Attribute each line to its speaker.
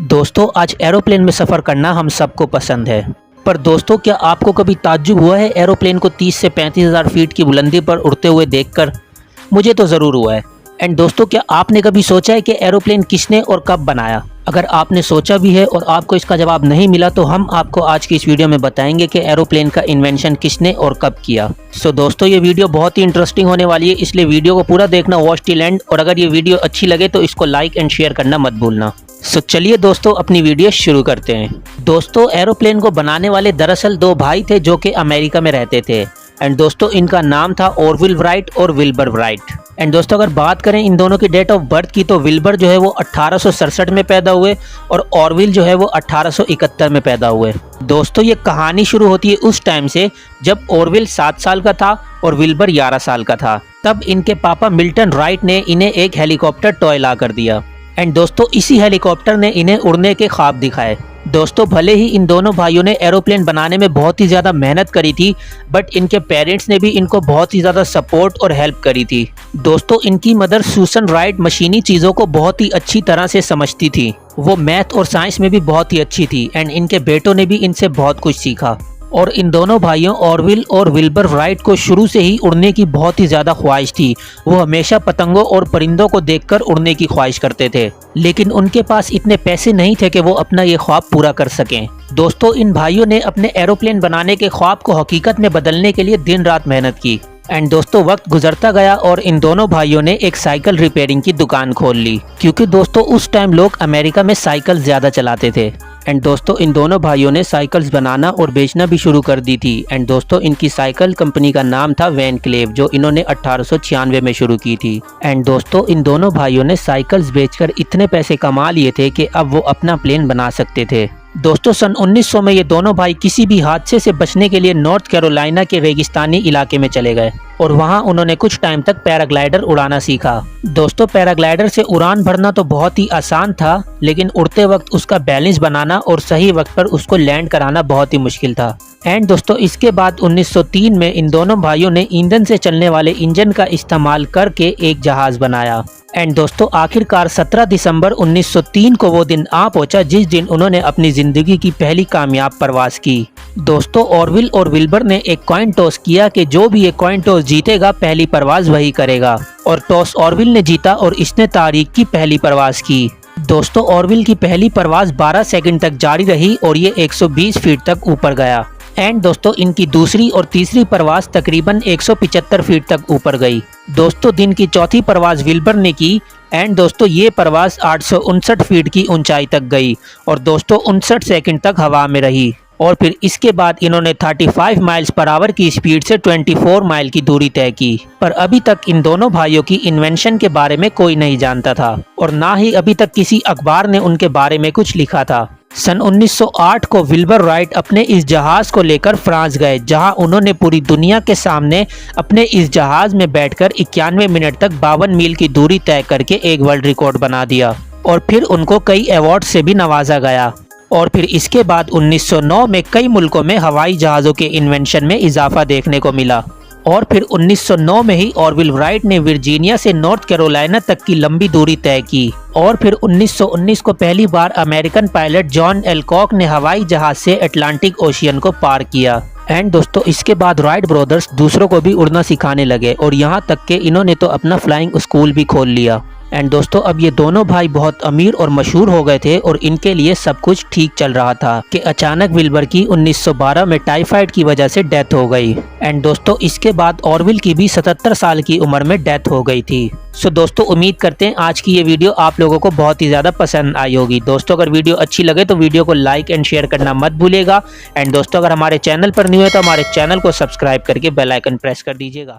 Speaker 1: दोस्तों आज एरोप्लेन में सफ़र करना हम सबको पसंद है। पर दोस्तों क्या आपको कभी ताज्जुब हुआ है एरोप्लेन को 30 से 35,000 फीट की बुलंदी पर उड़ते हुए देखकर? मुझे तो ज़रूर हुआ है। एंड दोस्तों क्या आपने कभी सोचा है कि एरोप्लेन किसने और कब बनाया? अगर आपने सोचा भी है और आपको इसका जवाब नहीं मिला तो हम आपको आज की इस वीडियो में बताएंगे कि एरोप्लेन का इन्वेंशन किसने और कब किया। सो दोस्तों ये वीडियो बहुत ही इंटरेस्टिंग होने वाली है, इसलिए वीडियो को पूरा देखना, वॉच टिल एंड। और अगर ये वीडियो अच्छी लगे तो इसको लाइक एंड शेयर करना मत भूलना। सो चलिए दोस्तों अपनी वीडियो शुरू करते हैं। दोस्तों एरोप्लेन को बनाने वाले दरअसल दो भाई थे जो कि अमेरिका में रहते थे। एंड दोस्तों इनका नाम था ऑरविल राइट और विल्बर राइट। एंड दोस्तों अगर बात करें इन दोनों की डेट ऑफ बर्थ की तो विल्बर जो है वो 1867 में पैदा हुए और ऑरविल जो है वो 1871 में पैदा हुए। दोस्तों ये कहानी शुरू होती है उस टाइम से जब ऑरविल 7 साल का था और विल्बर 11 साल का था। तब इनके पापा मिल्टन राइट ने इन्हें एक हेलीकॉप्टर टॉय ला कर दिया। एंड दोस्तों इसी हेलीकॉप्टर ने इन्हें उड़ने के ख्वाब दिखाए। दोस्तों भले ही इन दोनों भाइयों ने एरोप्लेन बनाने में बहुत ही ज़्यादा मेहनत करी थी, बट इनके पेरेंट्स ने भी इनको बहुत ही ज़्यादा सपोर्ट और हेल्प करी थी। दोस्तों इनकी मदर सूसन राइट मशीनी चीज़ों को बहुत ही अच्छी तरह से समझती थी। वो मैथ और साइंस में भी बहुत ही अच्छी थी। एंड इनके बेटों ने भी इनसे बहुत कुछ सीखा। और इन दोनों भाइयों ऑरविल और विल्बर राइट को शुरू से ही उड़ने की बहुत ही ज़्यादा ख्वाहिश थी। वो हमेशा पतंगों और परिंदों को देखकर उड़ने की ख्वाहिश करते थे, लेकिन उनके पास इतने पैसे नहीं थे कि वो अपना ये ख्वाब पूरा कर सकें। दोस्तों इन भाइयों ने अपने एरोप्लेन बनाने के ख्वाब को हकीकत में बदलने के लिए दिन रात मेहनत की। एंड दोस्तों वक्त गुजरता गया और इन दोनों भाइयों ने एक साइकिल रिपेयरिंग की दुकान खोल ली, क्योंकि दोस्तों उस टाइम लोग अमेरिका में साइकिल ज़्यादा चलाते थे। एंड दोस्तों इन दोनों भाइयों ने साइकिल्स बनाना और बेचना भी शुरू कर दी थी। एंड दोस्तों इनकी साइकिल कंपनी का नाम था वैन क्लेव, जो इन्होंने 1896 में शुरू की थी। एंड दोस्तों इन दोनों भाइयों ने साइकिल्स बेचकर इतने पैसे कमा लिए थे कि अब वो अपना प्लेन बना सकते थे। दोस्तों सन 1900 में ये दोनों भाई किसी भी हादसे से बचने के लिए नॉर्थ कैरोलिना के रेगिस्तानी इलाके में चले गए और वहां उन्होंने कुछ टाइम तक पैराग्लाइडर उड़ाना सीखा। दोस्तों पैराग्लाइडर से उड़ान भरना तो बहुत ही आसान था, लेकिन उड़ते वक्त उसका बैलेंस बनाना और सही वक्त पर उसको लैंड कराना बहुत ही मुश्किल था। एंड दोस्तों इसके बाद 1903 में इन दोनों भाइयों ने ईंधन से चलने वाले इंजन का इस्तेमाल करके एक जहाज बनाया। एंड दोस्तों आखिरकार 17 दिसंबर 1903 को वो दिन आ पहुंचा जिस दिन उन्होंने अपनी जिंदगी की पहली कामयाब परवाज की। दोस्तों ऑरविल और विल्बर ने एक कॉइन टॉस किया कि जो भी ये कॉइन टॉस जीतेगा पहली परवाज वही करेगा, और टॉस ऑरविल ने जीता और इसने तारीख की पहली परवाज की। दोस्तों ऑरविल की पहली परवाज 12 सेकंड तक जारी रही और ये 120 फीट तक ऊपर गया। एंड दोस्तों इनकी दूसरी और तीसरी परवाज तकरीबन 175 फीट तक ऊपर गई। दोस्तों दिन की चौथी परवाज विल्बर ने की। एंड दोस्तों ये परवाज 859 फीट की ऊंचाई तक गई और दोस्तों 59 सेकंड तक हवा में रही। और फिर इसके बाद इन्होंने 35 माइल्स पर आवर की स्पीड से 24 माइल की दूरी तय की। पर अभी तक इन दोनों भाइयों की इन्वेंशन के बारे में कोई नहीं जानता था और ना ही अभी तक किसी अखबार ने उनके बारे में कुछ लिखा था। सन 1908 को विल्बर राइट अपने इस जहाज को लेकर फ्रांस गए, जहां उन्होंने पूरी दुनिया के सामने अपने इस जहाज में बैठकर 91 मिनट तक 52 मील की दूरी तय करके एक वर्ल्ड रिकॉर्ड बना दिया। और फिर उनको कई अवार्ड से भी नवाजा गया। और फिर इसके बाद 1909 में कई मुल्कों में हवाई जहाज़ों के इन्वेंशन में इजाफा देखने को मिला। और फिर 1909 में ही ऑरविल राइट ने वर्जीनिया से नॉर्थ कैरोलिना तक की लंबी दूरी तय की। और फिर 1919 को पहली बार अमेरिकन पायलट जॉन एल्कॉक ने हवाई जहाज से अटलांटिक ओशियन को पार किया। एंड दोस्तों इसके बाद राइट ब्रदर्स दूसरों को भी उड़ना सिखाने लगे और यहाँ तक कि इन्होंने तो अपना फ्लाइंग स्कूल भी खोल लिया। एंड दोस्तों अब ये दोनों भाई बहुत अमीर और मशहूर हो गए थे और इनके लिए सब कुछ ठीक चल रहा था कि अचानक विल्बर की 1912 में टाइफाइड की वजह से डेथ हो गई। एंड दोस्तों इसके बाद ऑरविल की भी 77 साल की उम्र में डेथ हो गई थी। सो दोस्तों उम्मीद करते हैं आज की ये वीडियो आप लोगों को बहुत ही ज़्यादा पसंद आई होगी। दोस्तों अगर वीडियो अच्छी लगे तो वीडियो को लाइक एंड शेयर करना मत भूलिएगा। एंड दोस्तों अगर हमारे चैनल पर न्यू है तो हमारे चैनल को सब्सक्राइब करके बेल आइकन प्रेस कर दीजिएगा।